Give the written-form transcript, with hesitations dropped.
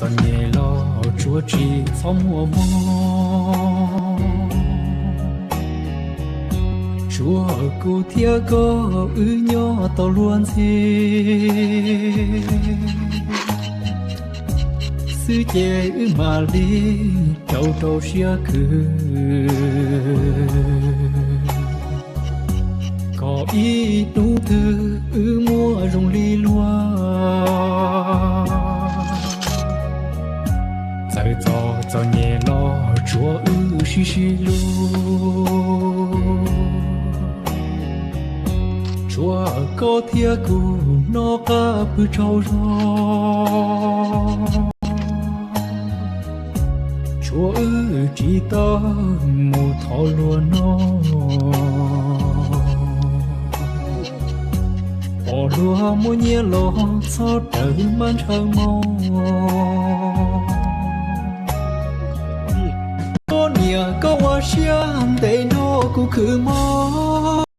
cho nhẹ lo chúa chỉ phong mùa mò chúa cụ thia có nhỏ tao luôn gì sư chế mà đi trâu trâu xia cứ có ý đủ thứ mua rồng ly loa tại cho nhẹ lo chúa xí xí lu chúa có thia cụ nó cả bự trâu gió chúa chỉ ta một thọ luôn nó bỏ lúa mua nhẹ lo sao đời man trăng mong có nia có hoa xiang để nó cũng cứ mong